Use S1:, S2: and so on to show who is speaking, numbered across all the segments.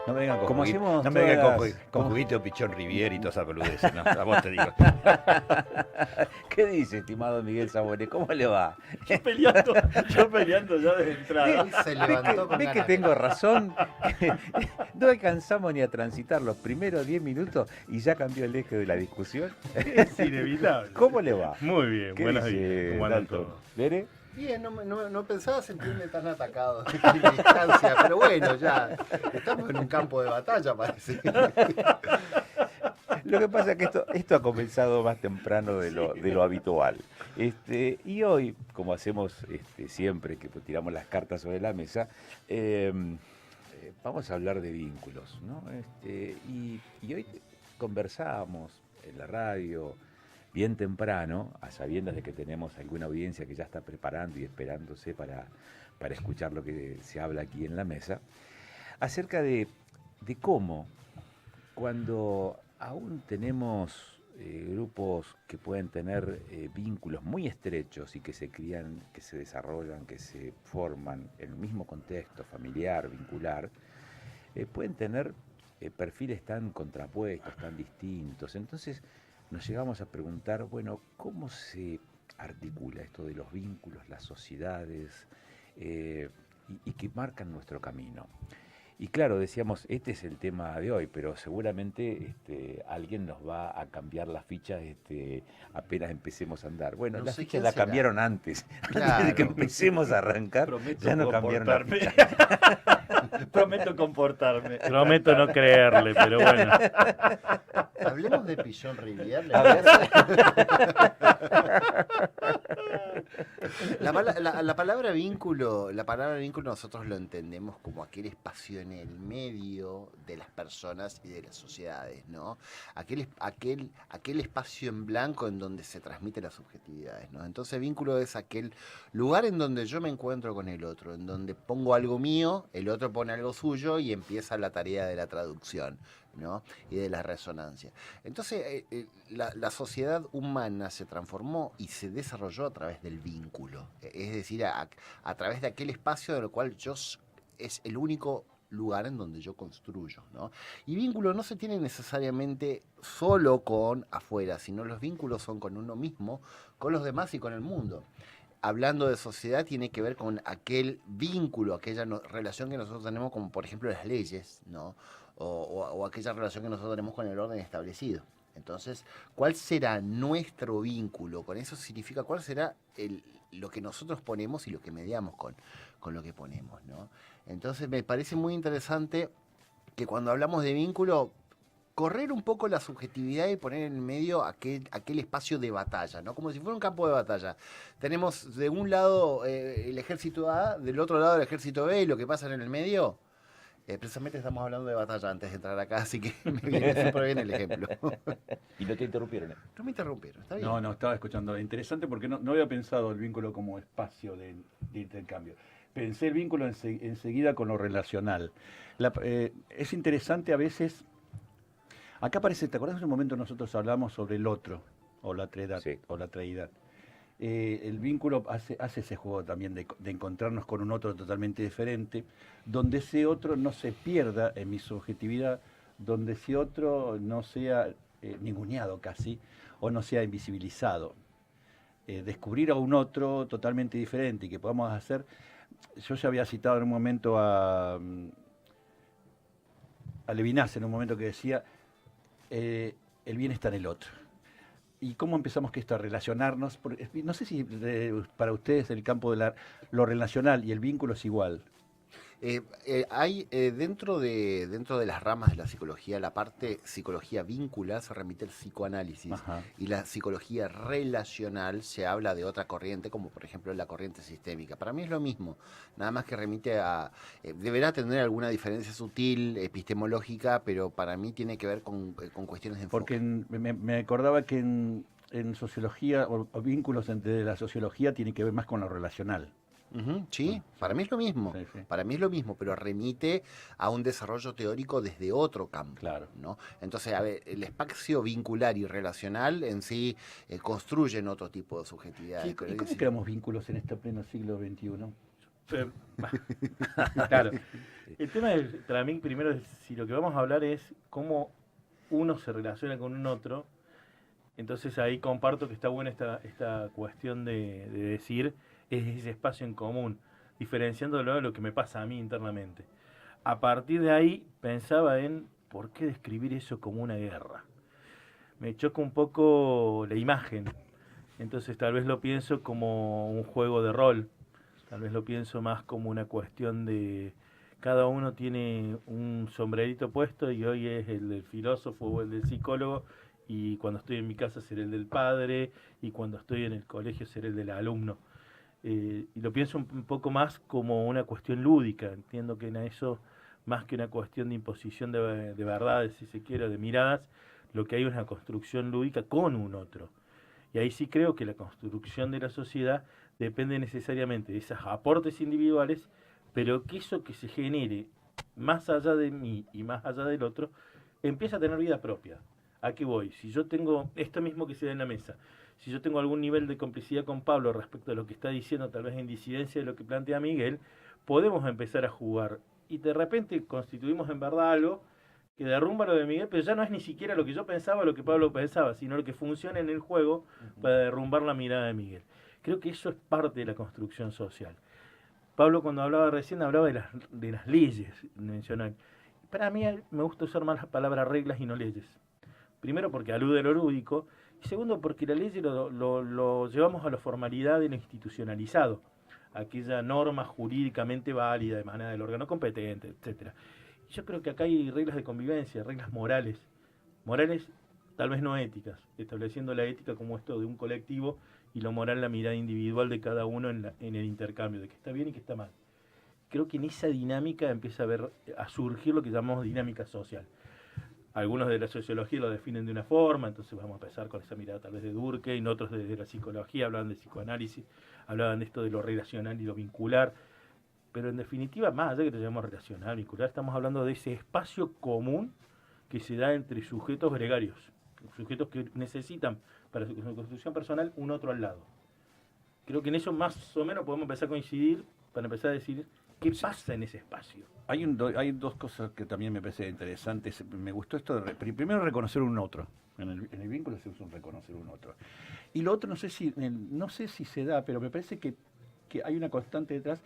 S1: No me vengan con
S2: Como
S1: juguito,
S2: hacemos
S1: no me vengan con,
S2: todas-
S1: con juguito de pichón Rivier y todas esas peludeces, no, a vos te digo.
S2: ¿Qué dice, estimado Miguel Sabone? ¿Cómo le va?
S3: Yo peleando ya desde entrada.
S4: Y se levantó con
S2: ¿Ve que
S4: ganas.
S2: tengo razón? No alcanzamos ni a transitar los primeros 10 minutos y ya cambió el eje de la discusión.
S3: Es inevitable.
S2: ¿Cómo le va?
S3: Muy bien,
S2: ¿Qué
S3: buenos
S2: dice,
S3: días. ¿Cómo andan
S2: Dalton?
S3: todos?
S2: ¿Lere?
S4: Bien, no pensaba sentirme tan atacado en distancia, pero bueno, ya estamos en un campo de batalla, parece.
S2: Lo que pasa es que esto ha comenzado más temprano de lo habitual. Y hoy, como hacemos siempre que tiramos las cartas sobre la mesa, vamos a hablar de vínculos, ¿no? Y hoy conversábamos en la radio bien temprano, a sabiendas de que tenemos alguna audiencia que ya está preparando y esperándose para escuchar lo que se habla aquí en la mesa, acerca de cómo cuando aún tenemos grupos que pueden tener vínculos muy estrechos y que se crían, que se desarrollan, que se forman en el mismo contexto familiar, vincular, pueden tener perfiles tan contrapuestos, tan distintos. Entonces nos llegamos a preguntar, bueno, ¿cómo se articula esto de los vínculos, las sociedades y que marcan nuestro camino? Y claro, decíamos, este es el tema de hoy, pero seguramente alguien nos va a cambiar las fichas apenas empecemos a andar. Bueno,
S4: No
S2: las
S4: sé
S2: fichas
S4: quién
S2: las
S4: será.
S2: cambiaron antes.
S4: Claro.
S2: Antes de que empecemos a arrancar,
S3: Prometo
S2: ya no cambiaron las
S3: comportarme.
S2: fichas.
S3: Prometo comportarme. Prometo no creerle, pero bueno.
S4: Hablemos de Pichón Rivier.
S2: A ver.
S4: La palabra vínculo nosotros lo entendemos como aquel espacio en el medio de las personas y de las sociedades, ¿no? Aquel espacio en blanco en donde se transmiten las subjetividades, ¿no? Entonces vínculo es aquel lugar en donde yo me encuentro con el otro, en donde pongo algo mío, el otro pone algo suyo y empieza la tarea de la traducción, ¿no? Y de la resonancia. Entonces, la sociedad humana se transformó y se desarrolló a través del vínculo, es decir, a través de aquel espacio del cual es el único lugar en donde yo construyo, ¿no? Y vínculo no se tiene necesariamente solo con afuera, sino los vínculos son con uno mismo, con los demás y con el mundo. Hablando de sociedad, tiene que ver con aquel vínculo, aquella relación que nosotros tenemos, como por ejemplo las leyes, ¿no? O aquella relación que nosotros tenemos con el orden establecido. Entonces, ¿cuál será nuestro vínculo? Con eso significa cuál será lo que nosotros ponemos y lo que mediamos con lo que ponemos, ¿no? Entonces, me parece muy interesante que cuando hablamos de vínculo, correr un poco la subjetividad y poner en el medio aquel espacio de batalla, ¿no? Como si fuera un campo de batalla. Tenemos de un lado el ejército A, del otro lado el ejército B, y lo que pasa en el medio, precisamente estamos hablando de batalla antes de entrar acá, así que me viene súper bien el ejemplo.
S2: Y no te interrumpieron.
S4: No me interrumpieron, está bien.
S3: No, estaba escuchando. Interesante porque no había pensado el vínculo como espacio de intercambio. Pensé el vínculo enseguida con lo relacional. Es interesante a veces. Acá aparece, ¿te acuerdas en un momento nosotros hablamos sobre el otro, o la otredad,
S2: Sí.
S3: o la traidad? El vínculo hace ese juego también de encontrarnos con un otro totalmente diferente, donde ese otro no se pierda en mi subjetividad, donde ese otro no sea ninguneado casi, o no sea invisibilizado. Descubrir a un otro totalmente diferente y que podamos hacer. Yo ya había citado en un momento a Levinas, en un momento que decía, el bien está en el otro. ¿Y cómo empezamos que esto a relacionarnos? Porque, no sé si para ustedes el campo de lo relacional y el vínculo es igual.
S4: Hay dentro de las ramas de la psicología, la parte psicología vincular se remite al psicoanálisis.
S2: Ajá.
S4: Y la psicología relacional se habla de otra corriente, como por ejemplo la corriente sistémica. Para mí es lo mismo, nada más que remite a... deberá tener alguna diferencia sutil, epistemológica, pero para mí tiene que ver con cuestiones de enfoque.
S3: Porque me acordaba que en sociología, o vínculos entre la sociología, tiene que ver más con lo relacional.
S4: Sí, para mí es lo mismo.
S3: Sí, sí.
S4: Para mí es lo mismo, pero remite a un desarrollo teórico desde otro campo.
S3: Claro.
S4: ¿No? Entonces, a ver, el espacio vincular y relacional en sí construyen otro tipo de subjetividades.
S3: ¿Y cómo creamos vínculos en este pleno siglo XXI?
S5: Eh, claro. El tema para mí primero es si lo que vamos a hablar es cómo uno se relaciona con un otro. Entonces ahí comparto que está buena esta cuestión de decir es ese espacio en común, diferenciándolo de lo que me pasa a mí internamente. A partir de ahí pensaba en por qué describir eso como una guerra. Me choca un poco la imagen, entonces tal vez lo pienso como un juego de rol, tal vez lo pienso más como una cuestión de cada uno tiene un sombrerito puesto y hoy es el del filósofo o el del psicólogo, y cuando estoy en mi casa seré el del padre, y cuando estoy en el colegio seré el del alumno. Y lo pienso un poco más como una cuestión lúdica, entiendo que en eso, más que una cuestión de imposición de verdades, si se quiere, de miradas, lo que hay es una construcción lúdica con un otro. Y ahí sí creo que la construcción de la sociedad depende necesariamente de esos aportes individuales, pero que eso que se genere más allá de mí y más allá del otro, empieza a tener vida propia. ¿A qué voy? Si yo tengo esto mismo que se da en la mesa, si yo tengo algún nivel de complicidad con Pablo respecto a lo que está diciendo, tal vez en disidencia de lo que plantea Miguel, podemos empezar a jugar y de repente constituimos en verdad algo que derrumba lo de Miguel, pero ya no es ni siquiera lo que yo pensaba o lo que Pablo pensaba, sino lo que funciona en el juego para derrumbar la mirada de Miguel. Creo que eso es parte de la construcción social. Pablo cuando hablaba recién hablaba de las leyes, mencionar. Para mí me gusta usar más la palabra reglas y no leyes. Primero porque alude a lo lúdico, y segundo porque la ley lo llevamos a la formalidad de lo institucionalizado, aquella norma jurídicamente válida de manera del órgano competente, etcétera. Yo creo que acá hay reglas de convivencia, reglas morales, tal vez no éticas, estableciendo la ética como esto de un colectivo y lo moral la mirada individual de cada uno en el intercambio, de qué está bien y qué está mal. Creo que en esa dinámica empieza a surgir lo que llamamos dinámica social. Algunos de la sociología lo definen de una forma, entonces vamos a empezar con esa mirada tal vez de Durkheim, otros desde la psicología hablaban de psicoanálisis, hablaban de esto de lo relacional y lo vincular, pero en definitiva, más allá de que lo llamamos relacional, vincular, estamos hablando de ese espacio común que se da entre sujetos gregarios, sujetos que necesitan para su construcción personal un otro al lado. Creo que en eso más o menos podemos empezar a coincidir para empezar a decir qué pasa en ese espacio.
S3: Hay dos cosas que también me parece interesantes. Me gustó esto de primero reconocer un otro. En el vínculo se usa un reconocer un otro. Y lo otro no sé si se da, pero me parece que hay una constante detrás.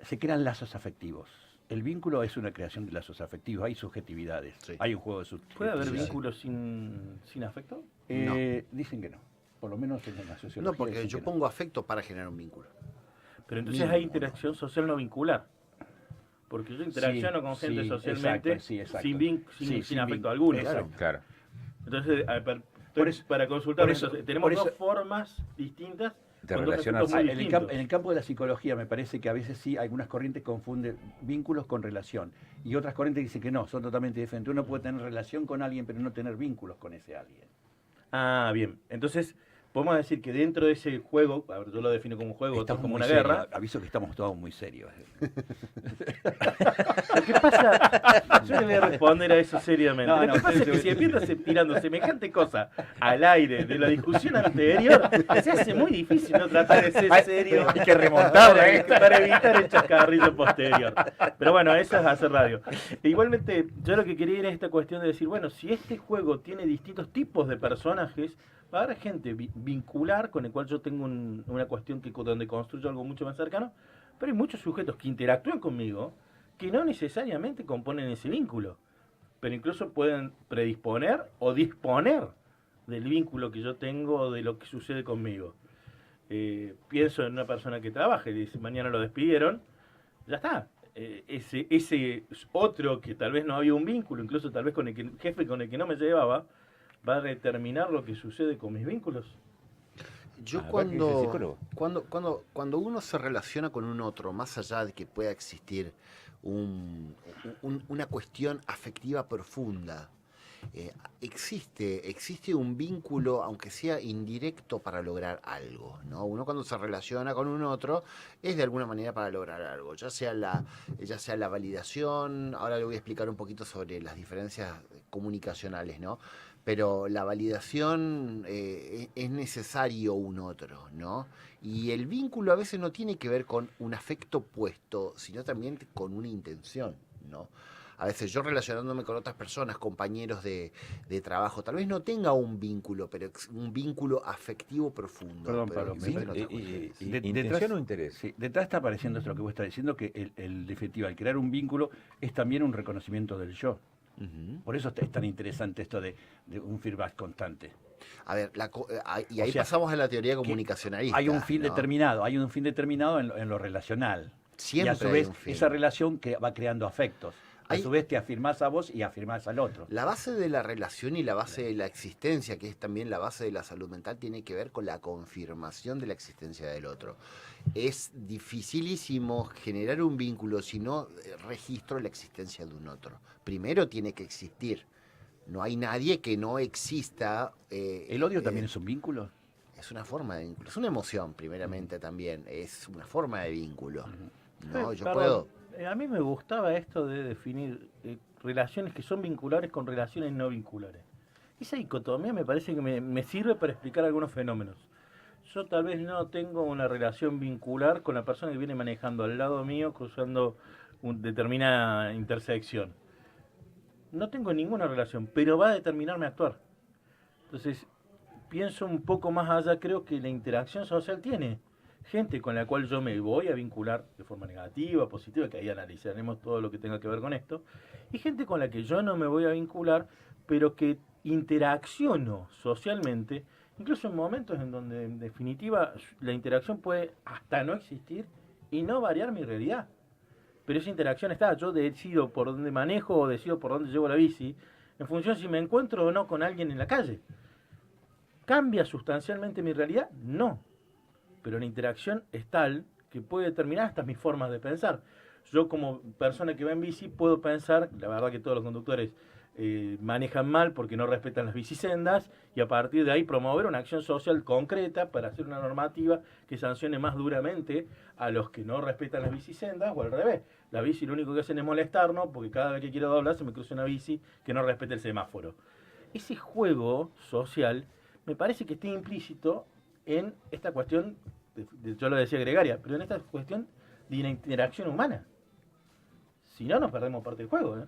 S3: Se crean lazos afectivos. El vínculo es una creación de lazos afectivos, hay subjetividades, sí. Hay un juego de subjetividades.
S5: ¿Puede haber vínculos sin afecto?
S3: No. Dicen que no, por lo menos en la sociología.
S4: No, porque yo pongo afecto para generar un vínculo.
S5: Pero entonces hay interacción social no vincular. Porque yo interacciono con gente socialmente sin afecto alguno.
S2: Claro.
S5: Entonces, para consultar, tenemos dos formas distintas
S2: de relacionarse.
S3: En el campo de la psicología me parece que a veces sí, algunas corrientes confunden vínculos con relación. Y otras corrientes dicen que no, son totalmente diferentes. Uno puede tener relación con alguien, pero no tener vínculos con ese alguien.
S5: Ah, bien. Entonces, podemos decir que dentro de ese juego, a ver, yo lo defino como un juego, otro como una guerra.
S3: Aviso que estamos todos muy serios.
S5: Lo que pasa, yo le voy a responder a eso seriamente. Lo que pasa es que si empiezas tirando semejante cosa al aire de la discusión anterior, se hace muy difícil no tratar de ser serio.
S2: Hay que remontar
S5: para evitar el chascarrillo posterior. Pero bueno, eso es hacer radio. E igualmente, yo lo que quería era esta cuestión de decir, bueno, si este juego tiene distintos tipos de personajes, va a haber gente vincular con el cual yo tengo una cuestión donde construyo algo mucho más cercano, pero hay muchos sujetos que interactúan conmigo que no necesariamente componen ese vínculo, pero incluso pueden predisponer o disponer del vínculo que yo tengo o de lo que sucede conmigo. Pienso en una persona que trabaja y dice, mañana lo despidieron, ya está. Ese otro que tal vez no había un vínculo, incluso tal vez con el jefe con el que no me llevaba, va a determinar lo que sucede con mis vínculos.
S4: Yo cuando uno se relaciona con un otro, más allá de que pueda existir una cuestión afectiva profunda, existe un vínculo, aunque sea indirecto, para lograr algo, ¿no? Uno cuando se relaciona con un otro es de alguna manera para lograr algo, ya sea la validación. Ahora le voy a explicar un poquito sobre las diferencias comunicacionales, ¿no? pero la validación es necesario un otro, ¿no? Y el vínculo a veces no tiene que ver con un afecto puesto, sino también con una intención, ¿no? A veces yo relacionándome con otras personas, compañeros de trabajo, tal vez no tenga un vínculo, pero un vínculo afectivo profundo.
S3: Perdón,
S4: pero
S3: Pablo,
S4: existe en otra cosa.
S2: ¿Intención o interés?
S3: Sí, detrás está apareciendo esto lo que vos estás diciendo, que el definitiva, al crear un vínculo, es también un reconocimiento del yo.
S4: Ujú.
S3: Por eso es tan interesante esto de un feedback constante.
S4: A ver, y ahí
S3: O sea,
S4: pasamos a la teoría comunicacionalista.
S3: Hay un fin
S4: ¿no?
S3: determinado, en lo relacional.
S4: Siempre
S3: y a su
S4: hay
S3: vez,
S4: un fin.
S3: esa relación que va creando afectos. A
S4: Hay-
S3: su vez te afirmás a vos y afirmás al otro.
S4: La base de la relación y la base de la existencia, que es también la base de la salud mental, tiene que ver con la confirmación de la existencia del otro. Es dificilísimo generar un vínculo si no registro la existencia de un otro. Primero tiene que existir. No hay nadie que no exista.
S3: ¿El odio también es un vínculo?
S4: Es una forma de vínculo. Es una emoción, primeramente, también. Es una forma de vínculo. ¿No? Yo
S5: Perdón,
S4: puedo.
S5: A mí me gustaba esto de definir relaciones que son vinculares con relaciones no vinculares. Esa dicotomía me parece que me sirve para explicar algunos fenómenos. Yo tal vez no tengo una relación vincular con la persona que viene manejando al lado mío cruzando determinada intersección. No tengo ninguna relación, pero va a determinarme a actuar. Entonces, pienso un poco más allá, creo que la interacción social tiene gente con la cual yo me voy a vincular de forma negativa, positiva, que ahí analizaremos todo lo que tenga que ver con esto, y gente con la que yo no me voy a vincular, pero que interacciono socialmente, incluso en momentos en donde en definitiva la interacción puede hasta no existir y no variar mi realidad. Pero esa interacción está, yo decido por dónde manejo o decido por dónde llevo la bici, en función si me encuentro o no con alguien en la calle. ¿Cambia sustancialmente mi realidad? No. Pero la interacción es tal que puede determinar hasta mis formas de pensar. Yo como persona que va en bici puedo pensar, la verdad que todos los conductores manejan mal porque no respetan las bicisendas, y a partir de ahí promover una acción social concreta para hacer una normativa que sancione más duramente a los que no respetan las bicisendas, o al revés. La bici lo único que hacen es molestarnos porque cada vez que quiero doblar se me cruza una bici que no respeta el semáforo. Ese juego social me parece que está implícito en esta cuestión, yo lo decía gregaria, pero en esta cuestión de una interacción humana. Si no, nos perdemos parte del juego, ¿eh?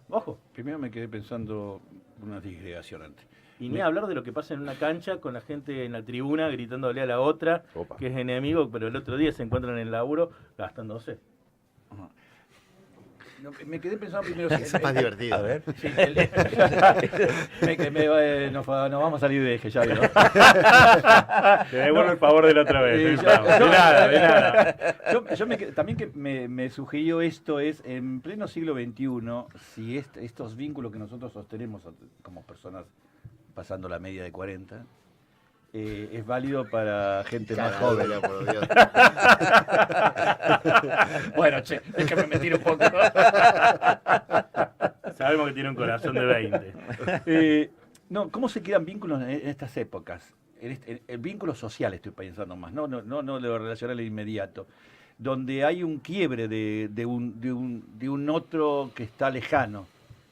S5: Ojo.
S3: Primero me quedé pensando una disgregación antes.
S5: Y ni hablar de lo que pasa en una cancha con la gente en la tribuna gritándole a la otra,
S2: Opa.
S5: que es enemigo, pero el otro día se encuentran en el laburo gastándose.
S3: Ajá. No, me quedé pensando primero...
S4: Eso es más divertido.
S2: A ver.
S3: Sí, nos vamos a salir de eje, ya veo.
S5: Te devuelvo el favor de la otra vez.
S3: Sí,
S5: de nada, de nada.
S3: También que me sugirió esto es, en pleno siglo XXI, si estos vínculos que nosotros sostenemos como personas pasando la media de 40, es válido para gente más joven.
S4: Caradura, por Dios.
S3: Bueno, che, déjame mentir un poco.
S5: Sabemos que tiene un corazón de 20.
S3: No, ¿cómo se quedan vínculos en estas épocas? El vínculo social estoy pensando más, no lo relacional e inmediato, donde hay un quiebre de un otro que está lejano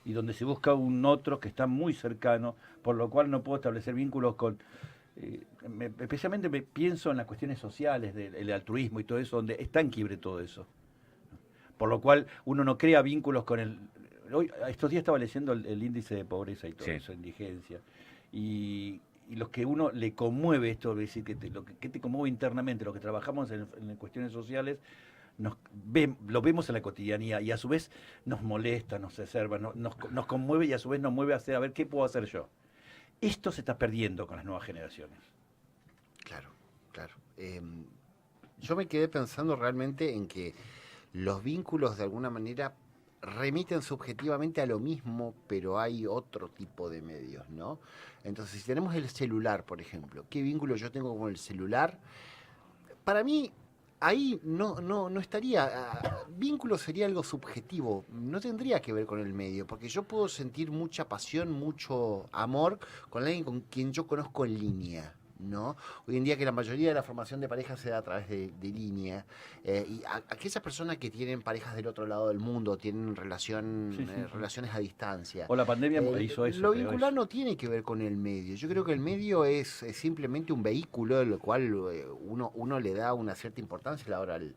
S3: y donde se busca un otro que está muy cercano, por lo cual no puedo establecer vínculos con... especialmente me pienso en las cuestiones sociales, del altruismo y todo eso, donde está en quiebre todo eso. Por lo cual uno no crea vínculos con el... Hoy, estos días estaba leyendo el índice de pobreza y todo eso, indigencia. Y lo que uno le conmueve esto, es decir, lo que te conmueve internamente, lo que trabajamos en cuestiones sociales, lo vemos en la cotidianía y a su vez nos molesta, nos exacerba, nos conmueve y a su vez nos mueve a hacer, a ver qué puedo hacer yo. Esto se está perdiendo con las nuevas generaciones.
S4: Claro, claro. Yo me quedé pensando realmente en que los vínculos de alguna manera remiten subjetivamente a lo mismo, pero hay otro tipo de medios, ¿no? Entonces, si tenemos el celular, por ejemplo, ¿qué vínculo yo tengo con el celular? Para mí, ahí no estaría... vínculo sería algo subjetivo, no tendría que ver con el medio, porque yo puedo sentir mucha pasión, mucho amor con alguien con quien yo conozco en línea, ¿no? Hoy en día que la mayoría de la formación de parejas se da a través de línea, y aquellas personas que tienen parejas del otro lado del mundo, tienen relaciones a distancia.
S3: O la pandemia hizo eso.
S4: Lo
S3: creo,
S4: vincular
S3: eso.
S4: no tiene que ver con el medio. Yo creo que el medio es simplemente un vehículo, al cual uno le da una cierta importancia a la hora de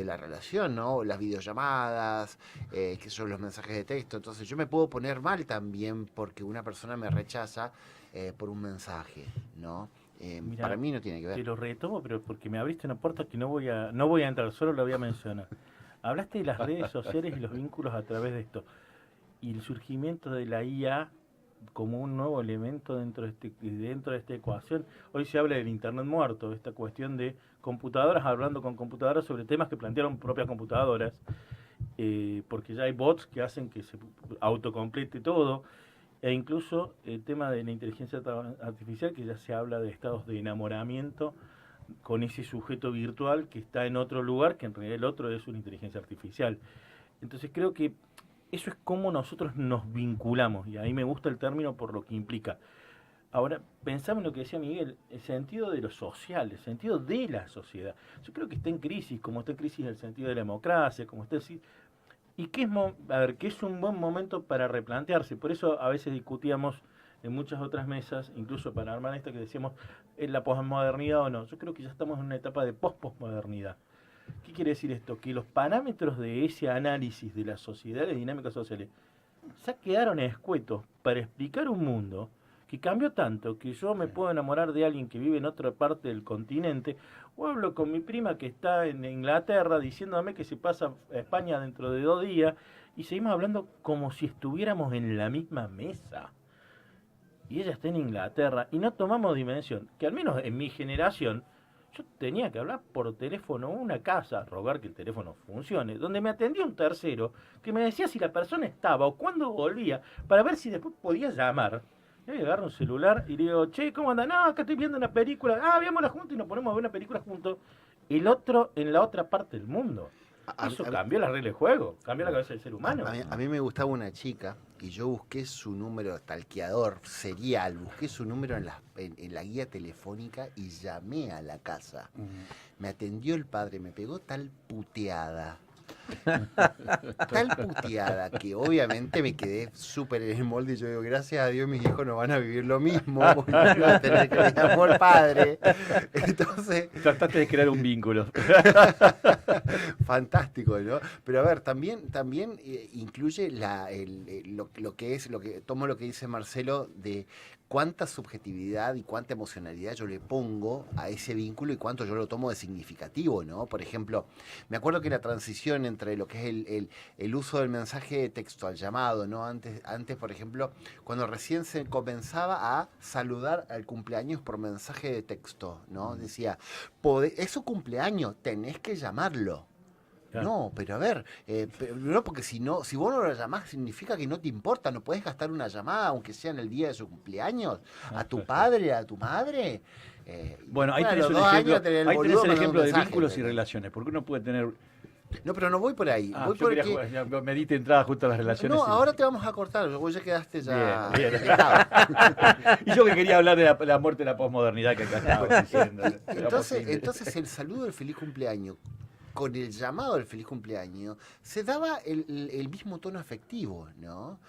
S4: la relación, ¿no? Las videollamadas, que son los mensajes de texto. Entonces yo me puedo poner mal también porque una persona me rechaza por un mensaje, ¿no?
S5: Mirá,
S4: para mí no tiene que
S5: Te
S4: ver.
S5: lo retomo, pero porque me abriste una puerta que no voy a entrar, solo lo voy a mencionar. Hablaste de las redes sociales y los vínculos a través de esto. Y el surgimiento de la IA como un nuevo elemento dentro de esta ecuación. Hoy se habla del Internet muerto, esta cuestión de computadoras hablando con computadoras sobre temas que plantearon propias computadoras, porque ya hay bots que hacen que se autocomplete todo, e incluso el tema de la inteligencia artificial, que ya se habla de estados de enamoramiento con ese sujeto virtual que está en otro lugar, que en realidad el otro es una inteligencia artificial. Entonces creo que eso es como nosotros nos vinculamos, y ahí me gusta el término por lo que implica. Ahora, pensamos en lo que decía Miguel, el sentido de lo social, el sentido de la sociedad. Yo creo que está en crisis, como está en crisis el sentido de la democracia, como está en... Y que es un buen momento para replantearse. Por eso a veces discutíamos en muchas otras mesas, incluso para armar esta que decíamos, ¿es la posmodernidad o no? Yo creo que ya estamos en una etapa de posmodernidad. ¿Qué quiere decir esto? Que los parámetros de ese análisis de las sociedades, dinámicas sociales, ya quedaron escuetos para explicar un mundo que cambió tanto que yo me puedo enamorar de alguien que vive en otra parte del continente, o hablo con mi prima que está en Inglaterra diciéndome que se pasa a España dentro de 2 días, y seguimos hablando como si estuviéramos en la misma mesa. Y ella está en Inglaterra y no tomamos dimensión, que al menos en mi generación yo tenía que hablar por teléfono a una casa, rogar que el teléfono funcione, donde me atendía un tercero que me decía si la persona estaba o cuándo volvía, para ver si después podía llamar. Yo le agarro un celular y le digo, che, ¿cómo anda? No, acá estoy viendo una película. Ah, veámosla juntos y nos ponemos a ver una película juntos. El otro en la otra parte del mundo. Eso cambió la regla del juego, cambió la cabeza del ser humano.
S4: A mí me gustaba una chica y yo busqué su número, stalkeador serial, busqué su número en la guía telefónica y llamé a la casa. Me atendió el padre, me pegó tal puteada que obviamente me quedé súper en el molde y yo digo, gracias a Dios mis hijos no van a vivir lo mismo, porque no van a tener que me llamó el padre. Entonces...
S3: Trataste de crear un vínculo.
S4: Fantástico, ¿no? Pero a ver, también incluye tomo lo que dice Marcelo de cuánta subjetividad y cuánta emocionalidad yo le pongo a ese vínculo y cuánto yo lo tomo de significativo, ¿no? Por ejemplo, me acuerdo que la transición entre lo que es el uso del mensaje de texto al llamado, ¿no? Antes, por ejemplo, cuando recién se comenzaba a saludar al cumpleaños por mensaje de texto, ¿no? Decía, es su cumpleaños, tenés que llamarlo. Claro. No, pero a ver, no, porque si vos no lo llamás significa que no te importa, no podés gastar una llamada, aunque sea en el día de su cumpleaños, a tu padre, a tu madre.
S3: Bueno, ahí tenés el ejemplo de vínculos y relaciones, porque uno puede tener...
S4: No, pero no voy por ahí. Voy
S3: yo quería me diste entrada justo a las relaciones.
S4: No, ahora te vamos a cortar, vos ya quedaste ya...
S3: Bien. Y yo que quería hablar de la muerte de la posmodernidad que acá estaba diciendo.
S4: Entonces el saludo del feliz cumpleaños con el llamado del feliz cumpleaños, se daba el mismo tono afectivo, ¿no?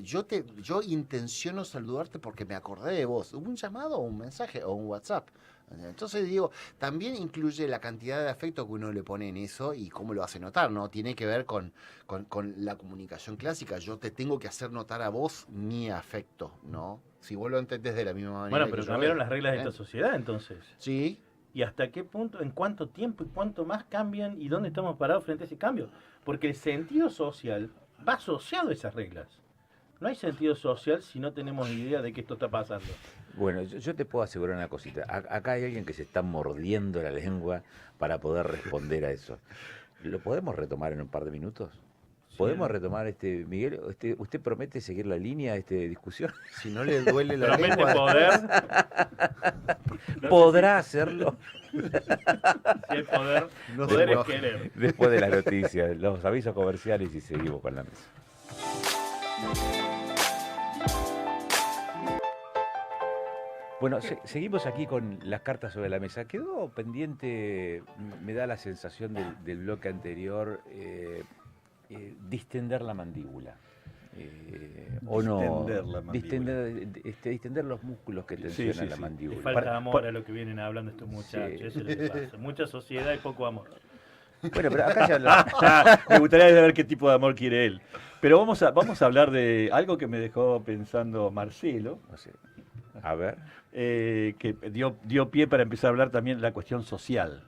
S4: Yo intenciono saludarte porque me acordé de vos. ¿Hubo un llamado o un mensaje o un WhatsApp? Entonces digo, también incluye la cantidad de afecto que uno le pone en eso y cómo lo hace notar, ¿no? Tiene que ver con la comunicación clásica. Yo te tengo que hacer notar a vos mi afecto, ¿no? Si vos lo entendés de la misma manera.
S5: Bueno, pero cambiaron las reglas de esta sociedad entonces.
S4: Sí.
S5: ¿Y hasta qué punto, en cuánto tiempo y cuánto más cambian y dónde estamos parados frente a ese cambio? Porque el sentido social va asociado a esas reglas. No hay sentido social si no tenemos idea de que esto está pasando.
S2: Bueno, yo te puedo asegurar una cosita. Acá hay alguien que se está mordiendo la lengua para poder responder a eso. ¿Lo podemos retomar en un par de minutos? ¿Podemos retomar, Miguel? ¿Usted promete seguir la línea de esta discusión?
S4: Si no le duele la
S5: ¿Promete
S4: lengua...
S5: poder?
S2: ¿Podrá hacerlo?
S5: Si hay poder,
S4: No
S5: poder
S4: se
S5: es querer.
S2: Después de las noticias, los avisos comerciales y seguimos con la mesa. Bueno, seguimos aquí con las cartas sobre la mesa. Quedó pendiente, me da la sensación del bloque anterior, distender la mandíbula. ¿O no?
S3: Distender la mandíbula.
S2: Distender los músculos que tensionan la
S5: Le
S2: mandíbula.
S5: falta amor a lo que vienen hablando estos muchachos,
S2: Sí.
S5: eso es lo que pasa. Mucha sociedad y poco amor.
S2: Bueno, pero acá ya hablamos.
S3: Me gustaría saber qué tipo de amor quiere él. Pero vamos a hablar de algo que me dejó pensando Marcelo,
S2: No sé. A ver.
S3: que dio pie para empezar a hablar también de la cuestión social.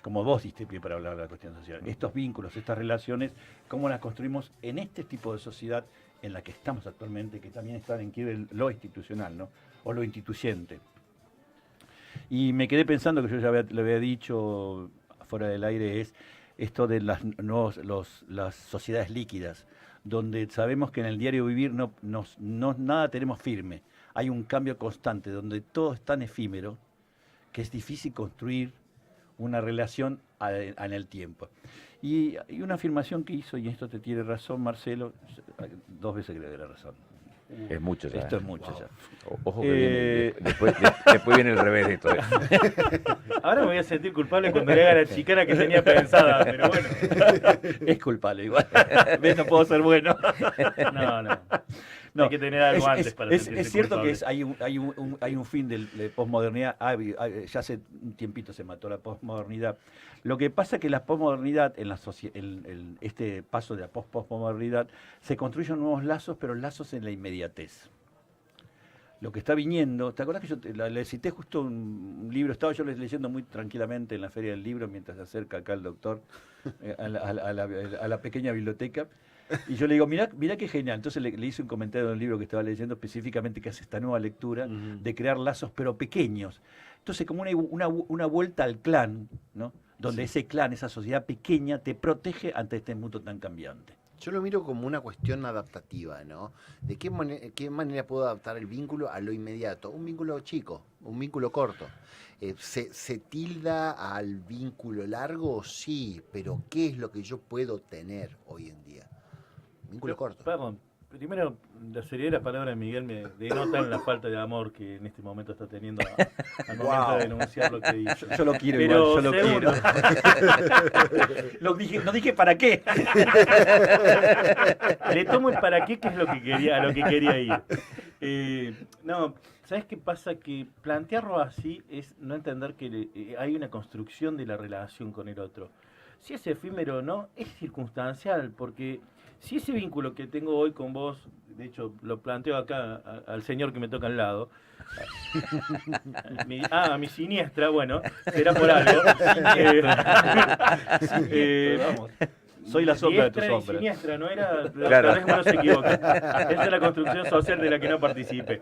S3: Como vos diste pie para hablar de la cuestión social. Estos vínculos, estas relaciones, cómo las construimos en este tipo de sociedad en la que estamos actualmente, que también está en quiebre lo institucional, ¿no? O lo instituyente. Y me quedé pensando, que yo ya le había dicho fuera del aire, es esto de las sociedades líquidas, donde sabemos que en el diario vivir nada tenemos firme. Hay un cambio constante, donde todo es tan efímero que es difícil construir una relación en el tiempo. Y una afirmación que hizo, y esto te tiene razón, Marcelo, 2 veces que le doy la razón.
S2: Es mucho ya.
S3: Esto es mucho ya.
S2: Ojo que viene, después viene el revés de esto.
S5: Ahora me voy a sentir culpable cuando le haga la chicana que tenía pensada, pero bueno.
S3: Es culpable igual. ¿Ves? No puedo ser bueno.
S5: No.
S3: No,
S5: Hay que tener algo antes para sentirse
S3: es cierto
S5: culpable.
S3: que hay un fin de posmodernidad. Ya hace un tiempito se mató la posmodernidad. Lo que pasa es que la posmodernidad, en este paso de la posmodernidad, se construyen nuevos lazos, pero lazos en la inmediatez. Lo que está viniendo, ¿te acordás que yo le cité justo un libro? Estaba yo leyendo muy tranquilamente en la Feria del Libro, mientras se acerca acá el doctor a la pequeña biblioteca. Y yo le digo, mirá qué genial. Entonces le hice un comentario de un libro que estaba leyendo específicamente, que hace esta nueva lectura de crear lazos pero pequeños. Entonces como una vuelta al clan, ¿no? Donde ese clan, esa sociedad pequeña, te protege ante este mundo tan cambiante.
S4: Yo lo miro como una cuestión adaptativa, ¿no? ¿De qué manera puedo adaptar el vínculo a lo inmediato? Un vínculo chico, un vínculo corto. ¿Se tilda al vínculo largo? Sí, pero ¿qué es lo que yo puedo tener hoy en día? Vínculo corto.
S5: Perdón, primero, la seriedad de las palabras de Miguel me denotan la falta de amor que en este momento está teniendo al momento de denunciar lo que dice.
S3: Yo lo quiero
S5: Pero
S3: igual, yo lo
S5: segundo,
S3: quiero. No dije para qué.
S5: le tomo el para qué, que es lo que quería, a lo que quería ir. No, ¿sabes qué pasa? Que plantearlo así es no entender que hay una construcción de la relación con el otro. Si es efímero o no, es circunstancial, porque si ese vínculo que tengo hoy con vos, de hecho lo planteo acá al señor que me toca al lado, a mi siniestra, bueno, será por algo.
S3: Vamos. Soy la sombra de tu
S5: Diestra y
S3: sombra.
S5: siniestra, no era,
S2: Claro.
S5: tal vez uno se equivoca. Esa es la construcción social de la que no participe.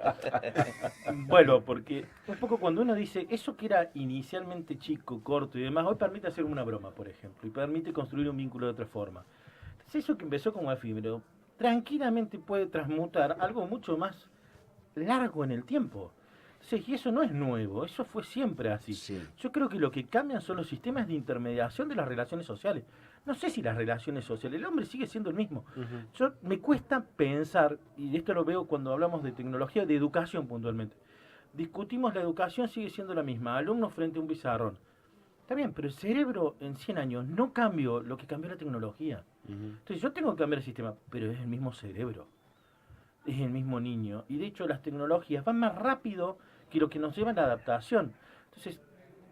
S5: Vuelvo, porque un poco cuando uno dice eso que era inicialmente chico, corto y demás, hoy permite hacer una broma, por ejemplo, y permite construir un vínculo de otra forma. Entonces eso que empezó como efímero, tranquilamente puede transmutar algo mucho más largo en el tiempo. Entonces, y eso no es nuevo, eso fue siempre así.
S4: Sí.
S5: Yo creo que lo que cambian son los sistemas de intermediación de las relaciones sociales. No sé si las relaciones sociales, el hombre sigue siendo el mismo. Me cuesta pensar, y esto lo veo cuando hablamos de tecnología, de educación puntualmente. Discutimos la educación, sigue siendo la misma, alumnos frente a un pizarrón. Está bien, pero el cerebro en 100 años no cambió lo que cambió la tecnología. Entonces yo tengo que cambiar el sistema, pero es el mismo cerebro, es el mismo niño. Y de hecho las tecnologías van más rápido que lo que nos lleva a la adaptación. Entonces,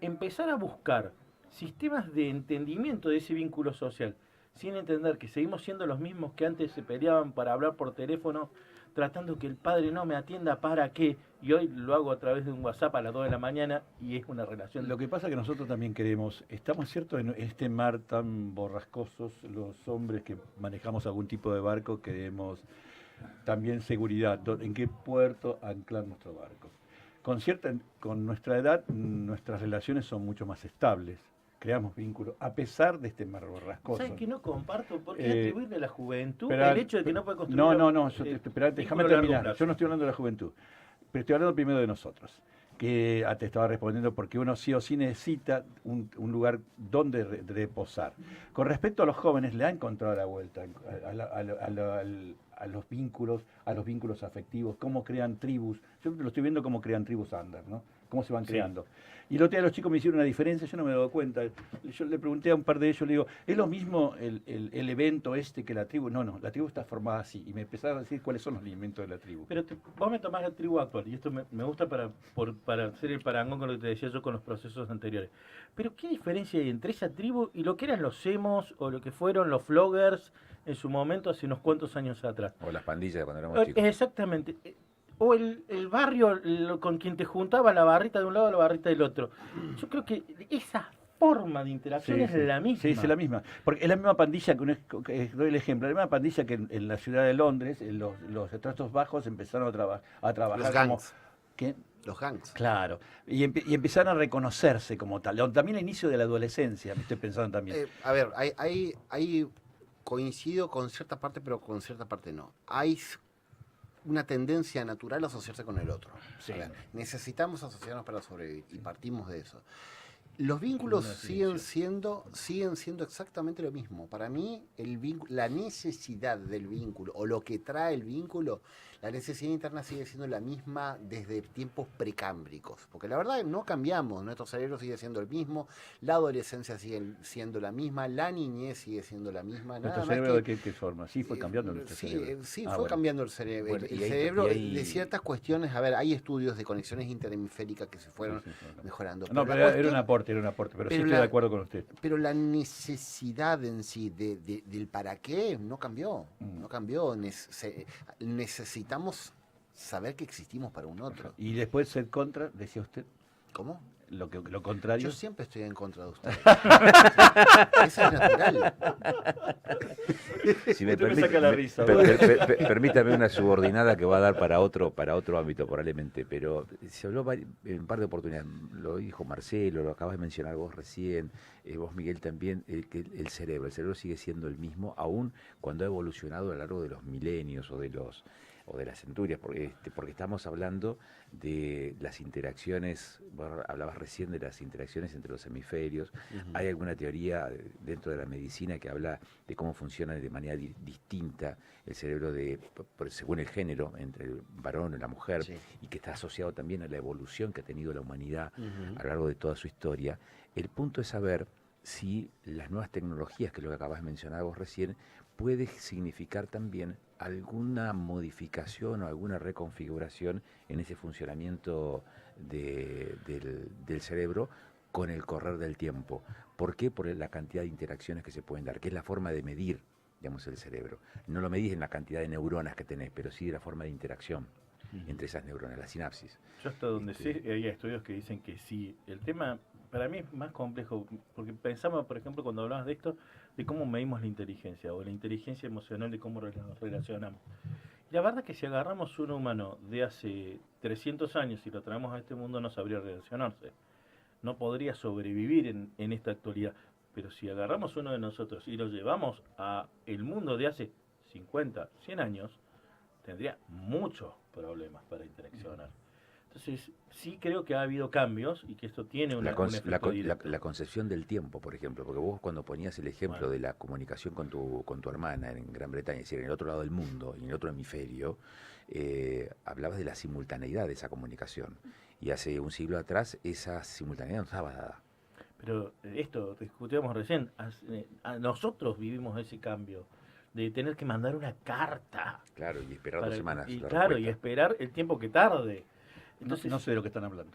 S5: empezar a buscar sistemas de entendimiento de ese vínculo social, sin entender que seguimos siendo los mismos que antes se peleaban para hablar por teléfono, tratando que el padre no me atienda para qué, y hoy lo hago a través de un WhatsApp a las 2 de la mañana y es una relación.
S3: Lo que pasa es que nosotros también queremos, estamos cierto en este mar tan borrascosos, los hombres que manejamos algún tipo de barco queremos también seguridad, en qué puerto anclar nuestro barco. Con nuestra edad, nuestras relaciones son mucho más estables. Creamos vínculos, a pesar de este mar borrascoso.
S5: ¿Sabes que no comparto? Porque atribuirle a la juventud
S3: pero,
S5: el hecho de que no puede construir...
S3: No, déjame
S5: vínculo a largo
S3: terminar.
S5: plazo.
S3: Yo no estoy hablando de la juventud, pero estoy hablando primero de nosotros. que te estaba respondiendo, porque uno sí o sí necesita un lugar donde reposar. Con respecto a los jóvenes, le ha encontrado la vuelta a los vínculos afectivos, cómo crean tribus. Yo lo estoy viendo cómo crean tribus under, ¿no? Cómo se van creando. Y el otro día los chicos me hicieron una diferencia, yo no me he dado cuenta. Yo le pregunté a un par de ellos, le digo, ¿es lo mismo el evento que la tribu? No, la tribu está formada así. Y me empezaron a decir cuáles son los elementos de la tribu.
S5: Pero vos me tomás la tribu actual, y esto me gusta para hacer el parangón con lo que te decía yo con los procesos anteriores. Pero ¿qué diferencia hay entre esa tribu y lo que eran los emos o lo que fueron los floggers en su momento hace unos cuantos años atrás?
S2: O las pandillas de cuando éramos chicos.
S5: Exactamente. O el barrio con quien te juntaba la barrita de un lado a la barrita del otro. Yo creo que esa forma de interacción es la misma.
S3: Sí, es la misma. Porque es la misma pandilla, doy el ejemplo, la misma pandilla que en la ciudad de Londres, los estratos bajos empezaron a trabajar
S4: Los gangs.
S3: ¿Qué?
S4: Los gangs.
S3: Claro, y empezaron a reconocerse como tal. También el inicio de la adolescencia, me estoy pensando también.
S4: A ver, hay coincido con cierta parte, pero con cierta parte no. Hay una tendencia natural a asociarse con el otro.
S3: Sí.
S4: A ver, necesitamos asociarnos para sobrevivir y partimos de eso. Los vínculos siguen siendo exactamente lo mismo. Para mí, la necesidad del vínculo o lo que trae el vínculo, la necesidad interna sigue siendo la misma desde tiempos precámbricos. Porque la verdad no cambiamos, nuestro cerebro sigue siendo el mismo, la adolescencia sigue siendo la misma, la niñez sigue siendo la misma.
S3: ¿Nuestro cerebro de qué forma? Sí, fue cambiando nuestro cerebro.
S4: Sí, fue cambiando el cerebro.
S2: Bueno,
S4: el cerebro de ciertas cuestiones, a ver, hay estudios de conexiones interhemisféricas que se fueron mejorando.
S3: No, pero era un aporte, pero sí estoy de acuerdo con usted.
S4: Pero la necesidad en sí del para qué no cambió, no cambió. Necesitamos saber que existimos para un otro.
S3: Y después ser contra, decía usted.
S4: ¿Cómo?
S3: Lo contrario.
S4: Yo siempre estoy en contra de usted. Eso es natural.
S2: Si me
S5: Usted me
S2: permite,
S5: saca la risa.
S2: permítame una subordinada que va a dar para otro ámbito probablemente, pero se habló en un par de oportunidades, lo dijo Marcelo, lo acabas de mencionar vos recién, vos Miguel también, que el cerebro sigue siendo el mismo, aún cuando ha evolucionado a lo largo de los milenios o de las centurias, porque estamos hablando de las interacciones, vos hablabas recién de las interacciones entre los hemisferios. Hay alguna teoría dentro de la medicina que habla de cómo funciona de manera distinta el cerebro según el género, entre el varón y la mujer,
S4: Sí.
S2: y que está asociado también a la evolución que ha tenido la humanidad a lo largo de toda su historia. El punto es saber si las nuevas tecnologías, que es lo que acabas de mencionar vos recién, puede significar también alguna modificación o alguna reconfiguración en ese funcionamiento del cerebro con el correr del tiempo. ¿Por qué? Por la cantidad de interacciones que se pueden dar, que es la forma de medir, digamos, el cerebro. No lo medís en la cantidad de neuronas que tenés, pero sí de la forma de interacción entre esas neuronas, la sinapsis.
S5: Yo hasta donde sé, hay estudios que dicen que sí. El tema para mí es más complejo, porque pensamos, por ejemplo, cuando hablabas de esto, de cómo medimos la inteligencia, o la inteligencia emocional, de cómo nos relacionamos. Y la verdad que si agarramos un humano de hace 300 años y lo traemos a este mundo, no sabría relacionarse. No podría sobrevivir en esta actualidad. Pero si agarramos uno de nosotros y lo llevamos a el mundo de hace 50, 100 años, tendría muchos problemas para interaccionar. Entonces, sí creo que ha habido cambios y que esto tiene un efecto directo.
S2: La concepción del tiempo, por ejemplo, porque vos cuando ponías el ejemplo de la comunicación con tu hermana en Gran Bretaña, es decir, en el otro lado del mundo, en el otro hemisferio, hablabas de la simultaneidad de esa comunicación. Y hace un siglo atrás esa simultaneidad no estaba dada.
S5: Pero esto discutíamos recién, nosotros vivimos ese cambio de tener que mandar una carta.
S2: Claro, y esperar 2 semanas.
S5: Y claro, y esperar el tiempo que tarde. Entonces,
S3: no sé de lo que están hablando.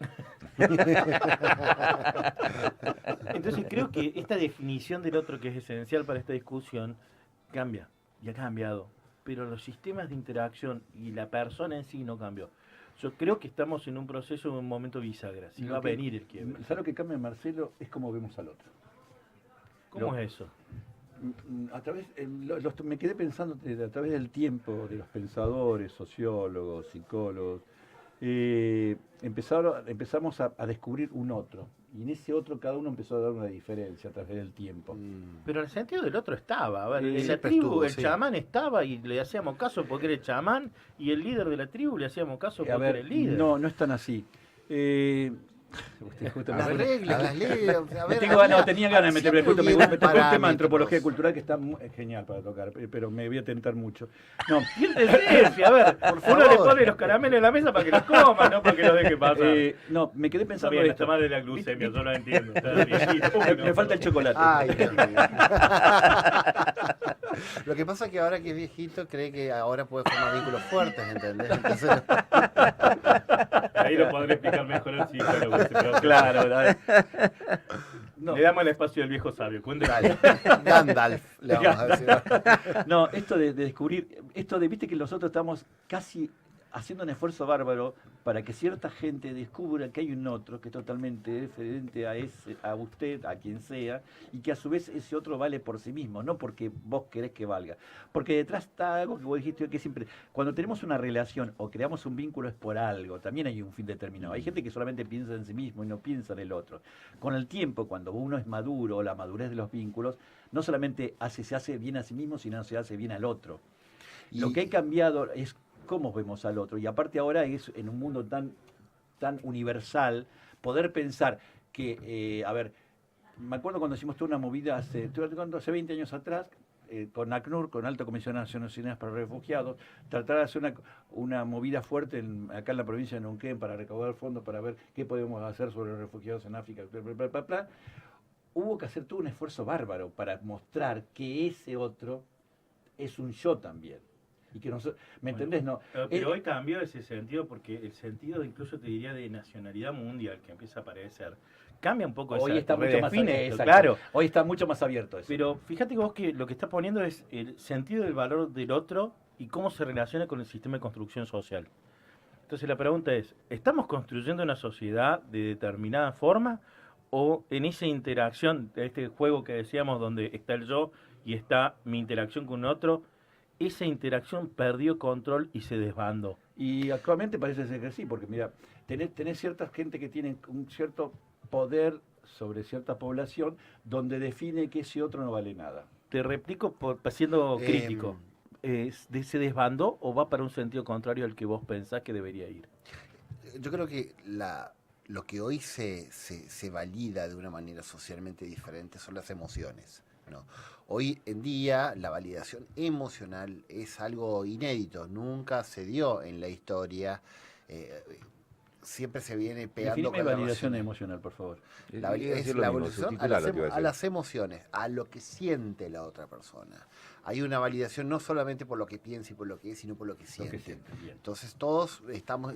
S5: Entonces creo que esta definición del otro, que es esencial para esta discusión, cambia y ha cambiado. Pero los sistemas de interacción y la persona en sí no cambió. Yo creo que estamos en un proceso, en un momento bisagra. Si va a venir el quiebre.
S3: ¿Sabes lo que cambia, Marcelo? Es como vemos al otro.
S5: ¿Cómo es eso?
S3: A través, me quedé pensando a través del tiempo de los pensadores, sociólogos, psicólogos. Empezamos a descubrir un otro. Y en ese otro cada uno empezó a dar una diferencia a través del tiempo.
S5: Pero el sentido del otro estaba. A ver, en la
S4: siempre
S5: tribu
S4: estuvo,
S5: el
S4: sí.
S5: chamán estaba y le hacíamos caso porque era el chamán, y el líder de la tribu le hacíamos caso porque era el líder.
S3: No es tan así.
S2: Usted justo
S4: Las
S2: me-
S4: reglas, las leyes. A ver,
S2: tenía ganas de meterme, justo me
S4: hubieran
S2: tocó un tema de
S4: parámetros.
S2: antropología cultural que está genial para tocar, pero me voy a tentar mucho. No,
S5: Siéntese, a ver,
S4: Por
S5: uno
S4: favor.
S5: le pone los caramelos en la mesa para que los coma, no para que los deje pasar.
S2: no, me quedé
S5: Está
S2: pensando
S5: bien,
S2: en
S5: está
S2: esto.
S5: mal de la glucemia, yo lo entiendo. Está viejito,
S2: Me falta el chocolate.
S4: Ay, Dios mío. Lo que pasa es que ahora que es viejito cree que ahora puede formar vínculos fuertes, ¿entendés? Entonces,
S5: Ahí lo podré explicar mejor el psicólogo.
S2: Claro, dale. No.
S5: Le damos el espacio del viejo sabio. Cuénteme.
S4: dale, Gandalf, le vamos a decir.
S2: No, esto de descubrir, esto de, viste que nosotros estamos casi haciendo un esfuerzo bárbaro para que cierta gente descubra que hay un otro que es totalmente diferente a usted, a quien sea, y que a su vez ese otro vale por sí mismo, no porque vos querés que valga. Porque detrás está algo que vos dijiste que siempre, cuando tenemos una relación o creamos un vínculo es por algo, también hay un fin determinado. Hay gente que solamente piensa en sí mismo y no piensa en el otro. Con el tiempo, cuando uno es maduro, o la madurez de los vínculos, no solamente se hace bien a sí mismo, sino se hace bien al otro. Lo que ha cambiado es cómo vemos al otro. Y aparte ahora es en un mundo tan universal, poder pensar que, a ver, me acuerdo cuando hicimos toda una movida hace 20 años atrás, con ACNUR, con Alta Comisión de Naciones Unidas para Refugiados, tratar de hacer una movida fuerte acá en la provincia de Neuquén para recaudar fondos para ver qué podemos hacer sobre los refugiados en África, bla, bla, bla, bla, bla. Hubo que hacer todo un esfuerzo bárbaro para mostrar que ese otro es un yo también. Y que nosotros, ¿me entendés? No.
S5: Pero hoy cambió ese sentido porque el sentido, incluso te diría, de nacionalidad mundial que empieza a aparecer, cambia un poco.
S2: Hoy
S5: esa,
S2: está mucho más
S5: redefine
S2: abierto,
S5: esto,
S2: exacto.
S5: claro.
S2: Hoy está mucho más abierto eso.
S5: Pero fíjate que vos que lo que estás poniendo es el sentido del valor del otro y cómo se relaciona con el sistema de construcción social. Entonces la pregunta es, ¿estamos construyendo una sociedad de determinada forma o en esa interacción, este juego que decíamos donde está el yo y está mi interacción con otro, esa interacción perdió control y se desbandó?
S2: Y actualmente parece ser que sí, porque mira, tenés cierta gente que tiene un cierto poder sobre cierta población donde define que ese otro no vale nada.
S5: Te replico siendo crítico. ¿Se desbandó o va para un sentido contrario al que vos pensás que debería ir?
S4: Yo creo que lo que hoy se valida de una manera socialmente diferente son las emociones, ¿no? Hoy en día la validación emocional es algo inédito, nunca se dio en la historia, siempre se viene pegando
S2: Definime
S4: con la
S2: validación
S4: emoción.
S2: emocional, por favor.
S4: Es
S1: Iba a decir
S4: la
S1: lo mismo,
S4: evolución
S1: subtitular lo que iba a
S4: a
S1: decir.
S4: las emociones, a lo que siente la otra persona. Hay una validación no solamente por lo que piensa y por lo que es, sino por lo que
S2: Lo
S4: siente.
S2: que siente, bien.
S4: Entonces todos estamos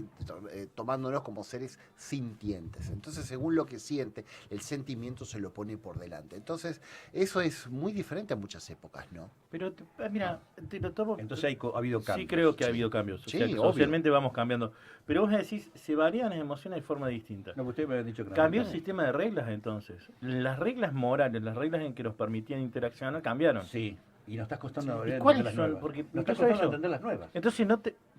S4: tomándonos como seres sintientes. Entonces según lo que siente, el sentimiento se lo pone por delante. Entonces eso es muy diferente a muchas épocas, ¿no?
S5: Pero mira, te lo tomo.
S2: Entonces ha habido cambios.
S5: Sí, creo que ha
S4: Sí.
S5: habido cambios. O
S4: Sí,
S5: sea, que
S4: obvio.
S5: socialmente vamos cambiando. Pero vos me decís, se varían las emociones de forma distinta.
S2: No, ustedes me habían dicho que no.
S5: Cambió el sistema de reglas entonces. Las reglas morales, las reglas en que nos permitían interaccionar cambiaron.
S2: Sí. Y nos está costando
S5: ¿Y
S2: entender
S5: cuáles
S2: las
S5: son?
S2: nuevas.
S5: Porque
S2: nos está
S5: incluso
S2: costando
S5: eso.
S2: entender las nuevas.
S5: Entonces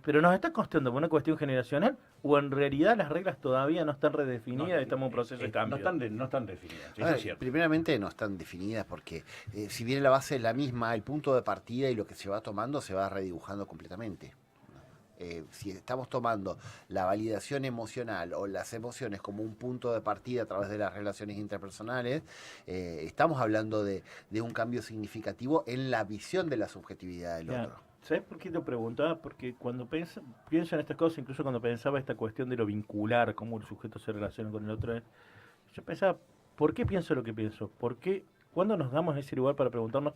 S5: pero nos está costando por una cuestión generacional o en realidad las reglas todavía no están redefinidas y estamos en proceso de cambio.
S2: No están definidas.
S4: A
S2: Eso
S4: ver,
S2: es cierto.
S4: primeramente no están definidas porque si bien la base es la misma, el punto de partida y lo que se va tomando se va redibujando completamente. Si estamos tomando la validación emocional o las emociones como un punto de partida a través de las relaciones interpersonales, estamos hablando de un cambio significativo en la visión de la subjetividad del
S5: Ya,
S4: otro.
S5: ¿Sabes por qué te preguntaba? Porque cuando pienso en estas cosas, incluso cuando pensaba esta cuestión de lo vincular, cómo el sujeto se relaciona con el otro, yo pensaba, ¿por qué pienso lo que pienso? ¿Por qué? ¿Cuándo nos damos ese lugar para preguntarnos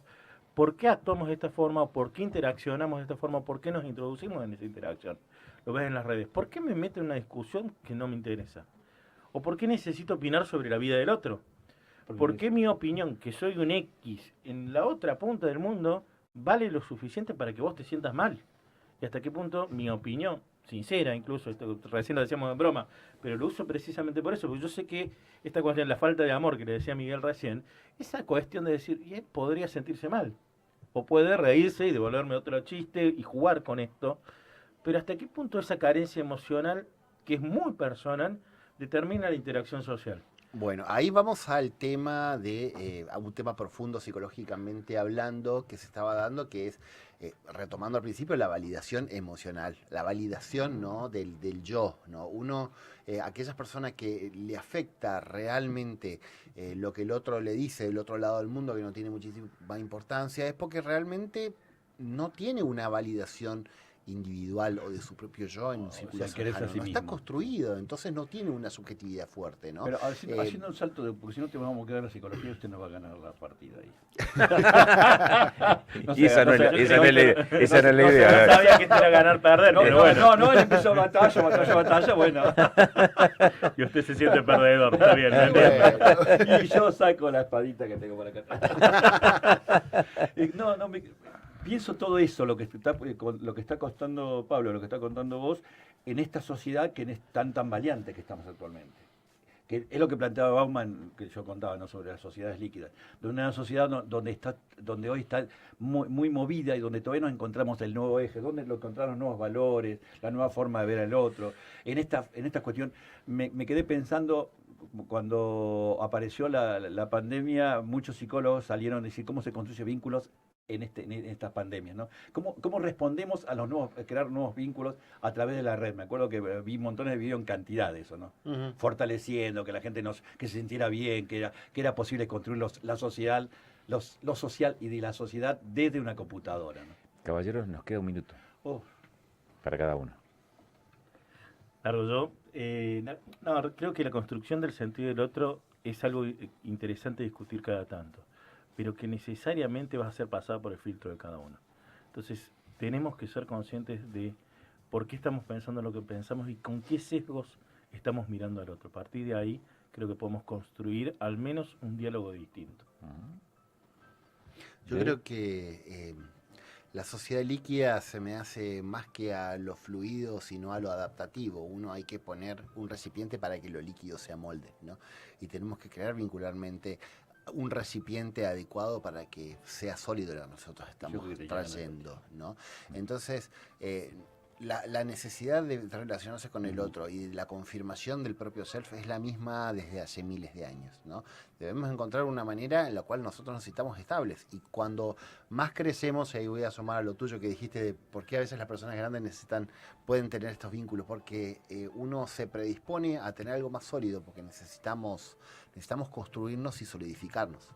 S5: por qué actuamos de esta forma, o por qué interaccionamos de esta forma, por qué nos introducimos en esa interacción? Lo ves en las redes. ¿Por qué me meto en una discusión que no me interesa? ¿O por qué necesito opinar sobre la vida del otro? ¿Por qué mi opinión, que soy un X en la otra punta del mundo, vale lo suficiente para que vos te sientas mal? ¿Y hasta qué punto mi opinión, sincera incluso, esto recién lo decíamos en broma, pero lo uso precisamente por eso, porque yo sé que esta cuestión, la falta de amor que le decía Miguel recién, esa cuestión de decir, y él podría sentirse mal, o puede reírse y devolverme otro chiste y jugar con esto, pero hasta qué punto esa carencia emocional, que es muy personal, determina la interacción social.
S4: Bueno, ahí vamos al tema a un tema profundo psicológicamente hablando que se estaba dando, que es, retomando al principio, la validación emocional, la validación, ¿no? del yo, ¿no? Aquellas personas que le afecta realmente lo que el otro le dice del otro lado del mundo, que no tiene muchísima importancia, es porque realmente no tiene una validación individual o de su propio yo en un círculo
S3: quererse
S4: cercano,
S3: a sí
S4: no está
S3: mismo.
S4: construido, entonces no tiene una subjetividad fuerte, ¿no?
S3: Pero haciendo un salto, porque si no te vamos a quedar en la psicología, usted no va a ganar la partida ahí.
S2: Y esa no es la
S5: No
S2: idea.
S5: sabía que esto era ganar perder, pero bueno.
S3: No, él empezó batalla, bueno.
S5: Y usted se siente perdedor, está bien, lo entiendo.
S4: Bueno.
S3: Y yo saco la espadita que tengo por acá. Pienso todo eso, lo que está contando Pablo, lo que está contando vos, en esta sociedad que es tan variante que estamos actualmente. Que es lo que planteaba Bauman, que yo contaba, ¿no?, sobre las sociedades líquidas. De una sociedad donde hoy está muy, muy movida y donde todavía no encontramos el nuevo eje, donde lo encontramos los nuevos valores, la nueva forma de ver al otro. En esta cuestión me quedé pensando, cuando apareció la pandemia, muchos psicólogos salieron a decir cómo se construyen vínculos en estas pandemias, ¿no? ¿Cómo respondemos a crear nuevos vínculos a través de la red? Me acuerdo que vi montones de videos en cantidad de eso, ¿no?
S4: Ujú.
S3: Fortaleciendo, que la gente que se sintiera bien, que era posible construir lo social y de la sociedad desde una computadora, ¿no?
S2: Caballeros, nos queda un minuto
S3: Oh,
S2: para cada uno.
S5: Largo yo. Creo que la construcción del sentido del otro es algo interesante discutir cada tanto, pero que necesariamente va a ser pasada por el filtro de cada uno. Entonces, tenemos que ser conscientes de por qué estamos pensando lo que pensamos y con qué sesgos estamos mirando al otro. A partir de ahí, creo que podemos construir al menos un diálogo distinto.
S4: Yo creo que la sociedad líquida se me hace más que a lo fluido, sino a lo adaptativo. Uno hay que poner un recipiente para que lo líquido se amolde, ¿no? Y tenemos que crear vincularmente un recipiente adecuado para que sea sólido lo que nosotros estamos trayendo, ¿no? Entonces, la necesidad de relacionarse con el otro y la confirmación del propio self es la misma desde hace miles de años, ¿no? Debemos encontrar una manera en la cual nosotros nos sintamos estables, y cuando más crecemos, y ahí voy a asomar a lo tuyo que dijiste de por qué a veces las personas grandes pueden tener estos vínculos, porque uno se predispone a tener algo más sólido, porque necesitamos construirnos y solidificarnos.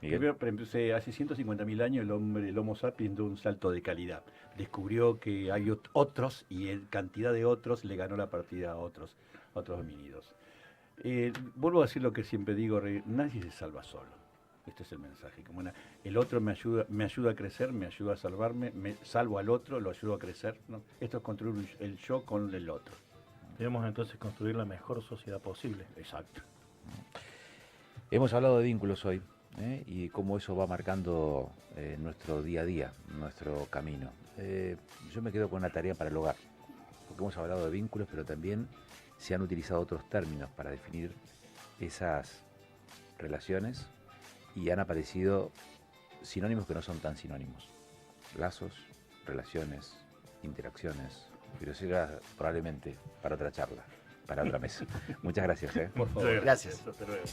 S2: Miguel.
S3: Hace 150.000 años el Homo sapiens dio un salto de calidad. Descubrió que hay otros y en cantidad de otros le ganó la partida a otros homínidos. Vuelvo a decir lo que siempre digo, nadie se salva solo. Este es el mensaje. El otro me ayuda a crecer, me ayuda a salvarme, me salvo al otro, lo ayudo a crecer, ¿no? Esto es construir el yo con el otro.
S5: Debemos entonces construir la mejor sociedad posible.
S3: Exacto.
S2: Hemos hablado de vínculos hoy, y cómo eso va marcando nuestro día a día, nuestro camino. Yo me quedo con una tarea para el hogar, porque hemos hablado de vínculos, pero también se han utilizado otros términos para definir esas relaciones y han aparecido sinónimos que no son tan sinónimos. Lazos, relaciones, interacciones, pero eso será probablemente para otra charla, para otra mesa. Muchas gracias.
S3: Por favor.
S4: Gracias.
S5: Hasta luego.